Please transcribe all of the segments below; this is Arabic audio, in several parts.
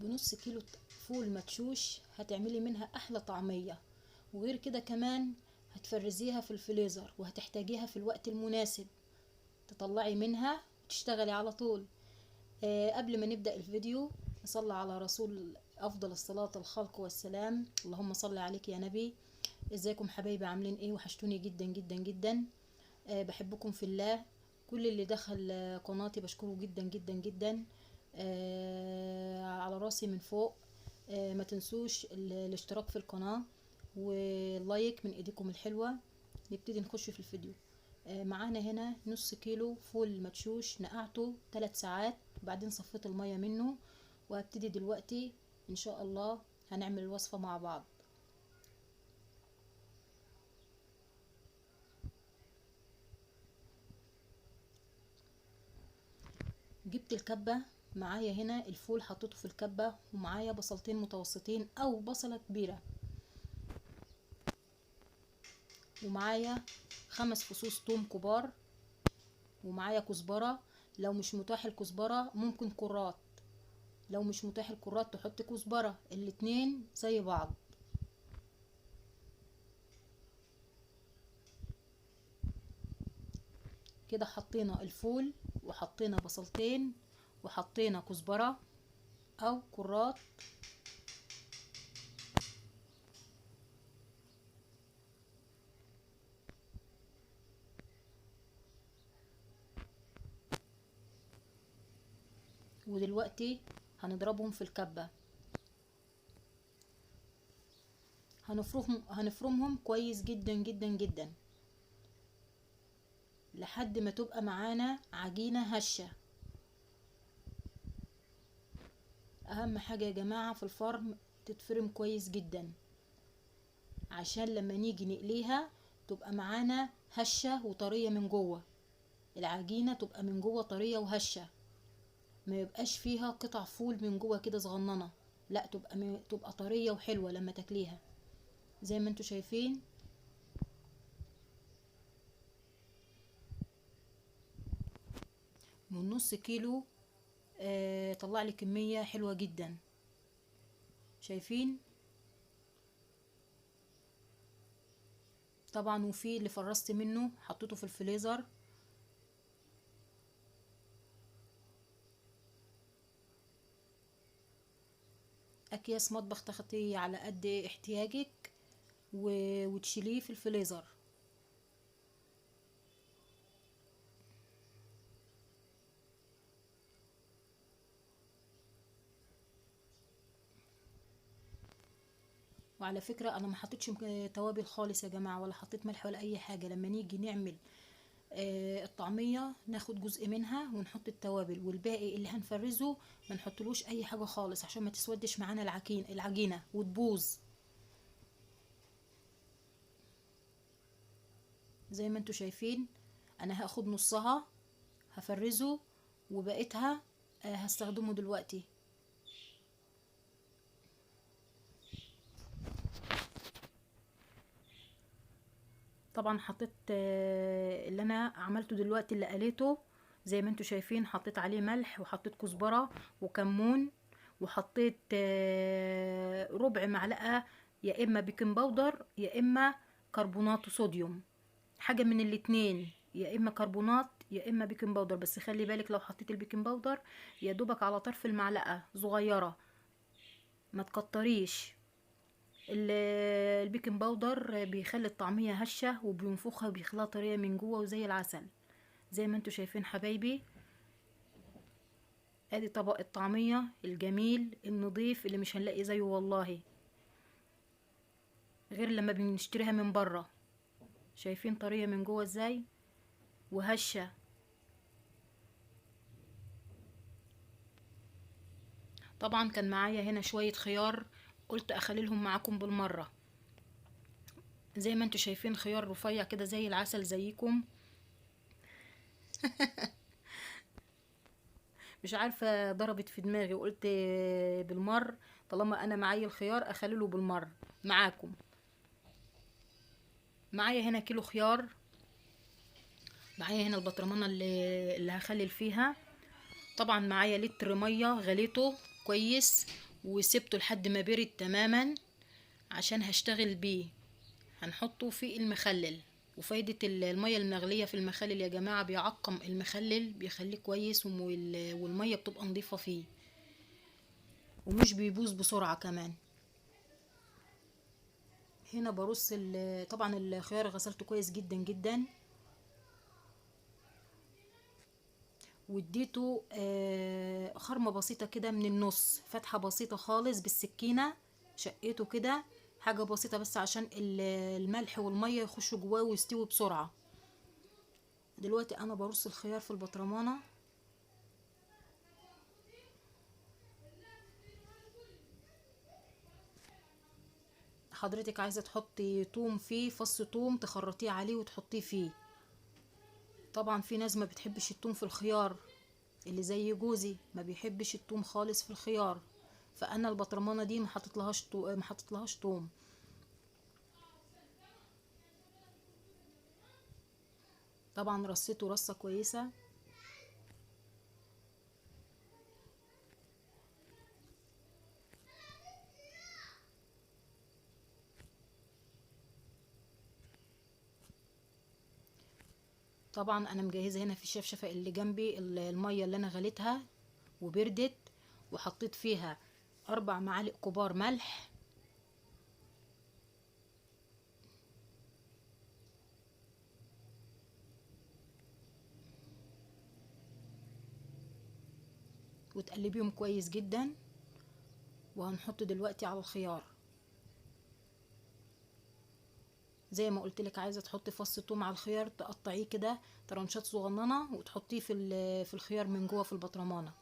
بنص كيلو فول مدشوش هتعملي منها احلى طعمية. وغير كده كمان هتفرزيها في الفريزر وهتحتاجيها في الوقت المناسب، تطلعي منها وتشتغلي على طول. قبل ما نبدأ الفيديو نصلي على رسول افضل الصلاة الخلق والسلام. اللهم صل عليك يا نبي. ازيكم حبايبي، عاملين ايه؟ وحشتوني جدا جدا جدا. بحبكم في الله. كل اللي دخل قناتي بشكره جدا جدا جدا. على راسي من فوق. ما تنسوش الاشتراك في القناة واللايك من ايديكم الحلوة. نبتدي نخش في الفيديو. معانا هنا نص كيلو فول مدشوش نقعته 3 ساعات، وبعدين صفيت المية منه. وهبتدي دلوقتي ان شاء الله هنعمل الوصفة مع بعض. جبت الكبة معايا هنا، الفول حطيته في الكبة، ومعايا بصلتين متوسطين او بصلة كبيرة، ومعايا 5 فصوص توم كبار، ومعايا كزبرة. لو مش متاح الكزبرة ممكن كرات، لو مش متاح الكرات تحط كزبرة، الاتنين زي بعض. كده حطينا الفول وحطينا بصلتين وحطينا كزبرة او كرات. ودلوقتي هنضربهم في الكبة. هنفرمهم كويس جدا جدا جدا لحد ما تبقى معانا عجينة هشة. اهم حاجة يا جماعة في الفرم تتفرم كويس جدا، عشان لما نيجي نقليها تبقى معانا هشة وطرية من جوه. العجينة تبقى من جوه طرية وهشة، ما يبقاش فيها قطع فول من جوه كده صغننة، لا تبقى طرية وحلوة لما تاكليها زي ما انتوا شايفين. من نص كيلو طلع لي كمية حلوة جدا، شايفين؟ طبعا وفي اللي فرست منه حطيته في الفريزر. اكياس مطبخ تاخدي على قد احتياجك وتشيليه في الفريزر. وعلى فكرة انا ما حطيتش توابل خالص يا جماعة، ولا حطيت ملح ولا اي حاجة. لما نيجي نعمل الطعمية ناخد جزء منها ونحط التوابل، والباقي اللي هنفرزه ما نحطلوش اي حاجة خالص عشان ما تسودش معانا العجينة وتبوظ. زي ما انتوا شايفين انا هاخد نصها هفرزه، وبقيتها هستخدمه دلوقتي. طبعا حطيت اللي انا عملته دلوقتي اللي قليته زي ما انتوا شايفين. حطيت عليه ملح وحطيت كزبرة وكمون، وحطيت ربع معلقة يا اما بيكنج باودر يا اما كربونات صوديوم، حاجة من الاتنين، يا اما كربونات يا اما بيكنج باودر. بس خلي بالك لو حطيت البيكنج باودر يا دوبك على طرف المعلقة صغيرة، ما تكتريش. البيكنج باودر بيخلي الطعمية هشة وبينفخها وبيخليها طرية من جوه وزي العسل. زي ما انتوا شايفين حبايبي، ادي طبق الطعمية الجميل النظيف اللي مش هنلاقي زيه والله غير لما بنشتريها من بره. شايفين طرية من جوه ازاي وهشة. طبعا كان معايا هنا شوية خيار، قلت اخليلهم معاكم بالمرة. زي ما انتوا شايفين خيار رفيع كده زي العسل زيكم. مش عارفة ضربت في دماغي وقلت بالمر طالما انا معايا الخيار اخليله بالمر معاكم. معايا هنا كيلو خيار، معايا هنا البطرمانة اللي هخلل فيها. طبعا معايا لتر مية غليته كويس وسبته لحد ما برد تماما عشان هشتغل بيه. هنحطه في المخلل. وفايدة المية المغلية في المخلل يا جماعة بيعقم المخلل، بيخليه كويس، والمية بتبقى نظيفة فيه، ومش بيبوظ بسرعة كمان. هنا برص طبعا الخيار غسلته كويس جدا جدا، واديته خرمة بسيطة كده من النص، فتحة بسيطة خالص بالسكينة، شقيته كده حاجة بسيطة بس عشان الملح والمية يخشوا جواه ويستوي بسرعة. دلوقتي انا برص الخيار في البطرمانة. حضرتك عايزة تحطي توم فيه، فص توم تخرطيه عليه وتحطيه فيه. طبعا في ناس ما بتحبش التوم في الخيار، اللي زي جوزي ما بيحبش التوم خالص في الخيار، فانا البطرمانه دي ما حطيتلهاش توم. طبعا رصيته رصه كويسه. طبعا انا مجهزه هنا في الشفشفه اللي جنبي الميه اللي انا غليتها وبردت، وحطيت فيها 4 معالق كبار ملح، وتقلبيهم كويس جدا. وهنحط دلوقتي على الخيار. زي ما قلت لك، عايزه تحطي فص ثوم على الخيار تقطعيه كده طرنشات صغننه وتحطيه في الخيار من جوه في البطرمانه،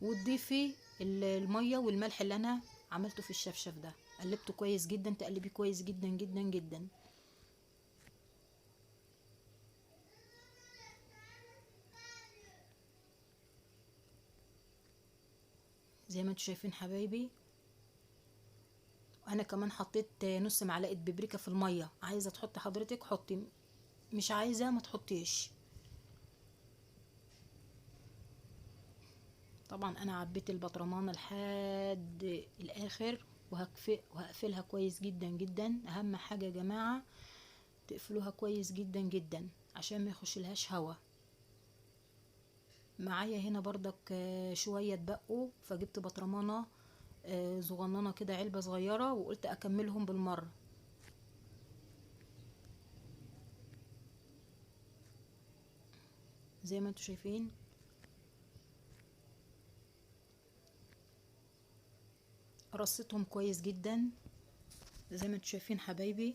وتضيفي الميه والملح اللي انا عملته في الشفشف ده. قلبته كويس جدا، تقلبيه كويس جدا جدا جدا. زي ما انتوا شايفين حبايبي. انا كمان حطيت نص معلقه بابريكا في الميه. عايزه تحطي حضرتك حطي، مش عايزه ما تحطيش. طبعا انا عبيت البطرمانه لحد الاخر، وهقفلها كويس جدا جدا. اهم حاجه يا جماعه تقفلوها كويس جدا جدا عشان ما يخشلهاش هوا. معايا هنا برضك شويه اتبقوا، فجبت بطرمانه صغننه كده، علبه صغيره، وقلت اكملهم بالمره. زي ما انتوا شايفين رصيتهم كويس جدا. زي ما انتوا شايفين حبايبي.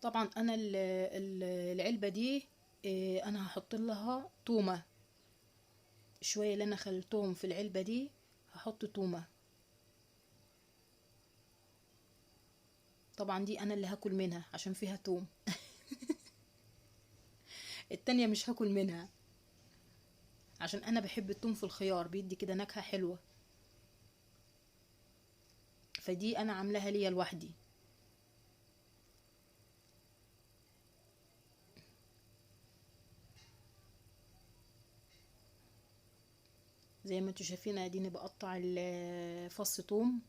طبعا انا العلبه دي انا هحط لها تومه. شويه اللي انا خلطهم في العلبه دي هحط تومه. طبعا دي انا اللي هاكل منها عشان فيها توم. التانية مش هاكل منها عشان انا بحب التوم في الخيار، بيدي كده نكهه حلوه، فدي انا عاملاها ليا لوحدي. زي ما انتوا شايفين اديني بقطع فص توم،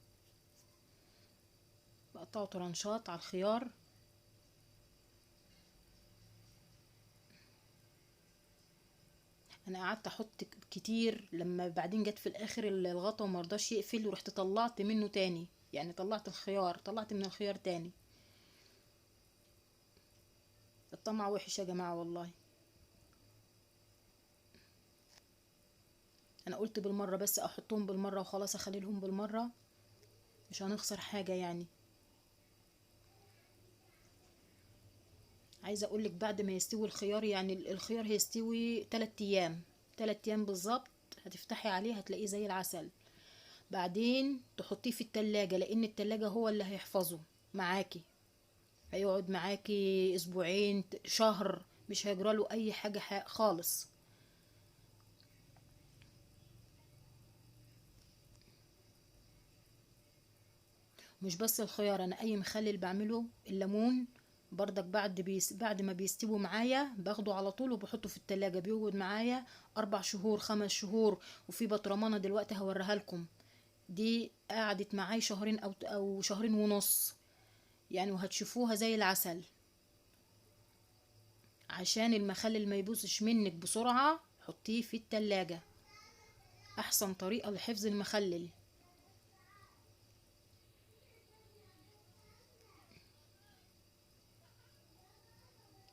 بقطعه طرنشات على الخيار. انا قعدت احط كتير، لما بعدين جت في الاخر الغطا ومرضاش يقفل، ورحت طلعت منه تاني، يعني طلعت من الخيار تاني. الطمع وحش يا جماعة والله. انا قلت بالمرة بس احطهم بالمرة وخلاص، اخليلهم بالمرة، مش هنخسر حاجة يعني. عايزة اقولك بعد ما يستوي الخيار، يعني الخيار هيستوي 3 ايام، 3 ايام بالظبط، هتفتحي عليه هتلاقيه زي العسل. بعدين تحطيه في التلاجة، لان التلاجة هو اللي هيحفظه معاكي. هيقعد معاكي اسبوعين، شهر، مش هيجراله اي حاجة خالص. مش بس الخيار، انا اي مخلل بعمله. الليمون برضك بعد ما بيستوي معايا باخده على طول وبحطه في التلاجة، بيقعد معايا 4 شهور 5 شهور. وفي بطرمانة دلوقتي هوريها لكم، دي قعدت معاي شهرين او شهرين ونص يعني، وهتشوفوها زي العسل. عشان المخلل ما يبوظش منك بسرعة حطيه في التلاجة، احسن طريقة لحفظ المخلل.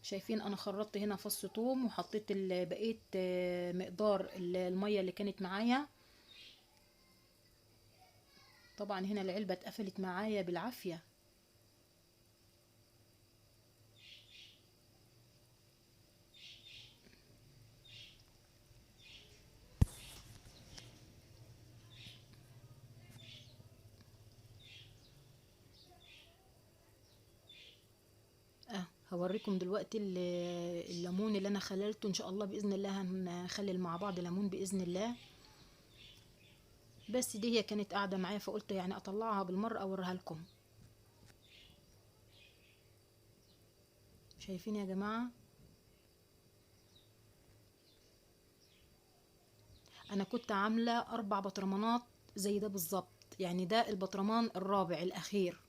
شايفين انا خرطت هنا فص ثوم وحطيت بقيت مقدار المية اللي كانت معايا. طبعا هنا العلبة اتقفلت معايا بالعافية. هوريكم دلوقتي الليمون اللي انا خللته. ان شاء الله باذن الله هنخلل مع بعض ليمون باذن الله. بس دي هي كانت قاعده معايا فقلت يعني اطلعها بالمره اوريها لكم. شايفين يا جماعه؟ انا كنت عامله 4 بطرمانات زي ده بالظبط، يعني ده البطرمان الرابع الاخير.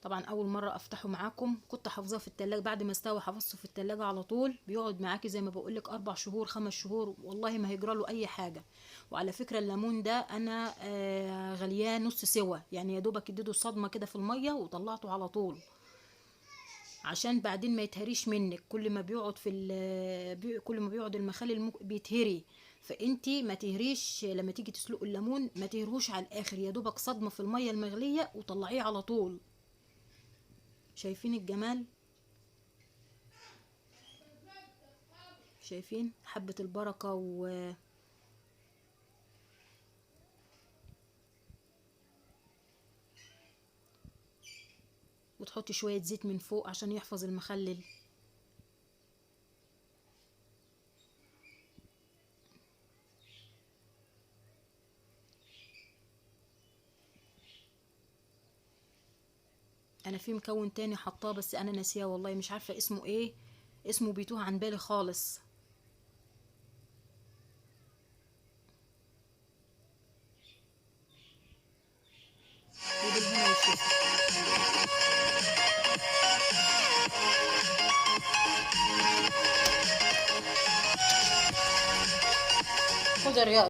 طبعا اول مره افتحه معاكم كنت حافظاه في التلاجة، بعد ما استوى حفظته في التلاجة على طول. بيقعد معاكي زي ما بقولك 4 شهور 5 شهور، والله ما هيجرى له اي حاجه. وعلى فكره الليمون ده انا غلياه نص سوا، يعني يا دوبك اديته صدمه كده في الميه وطلعته على طول، عشان بعدين ما يتهريش منك. كل ما بيقعد كل ما بيقعد المخلل بيتهري. فانتي ما تهريش لما تيجي تسلقوا الليمون، ما تهروش على الاخر، يا دوبك صدمه في الميه المغليه وطلعيه على طول. شايفين الجمال؟ شايفين حبة البركة وتحطي شوية زيت من فوق عشان يحفظ المخلل. انا في مكون تاني حطاه بس انا ناسياه والله، مش عارفة اسمه ايه، اسمه بيتوه عن بالي خالص. وبالهنا والشفا. خد يا رياض.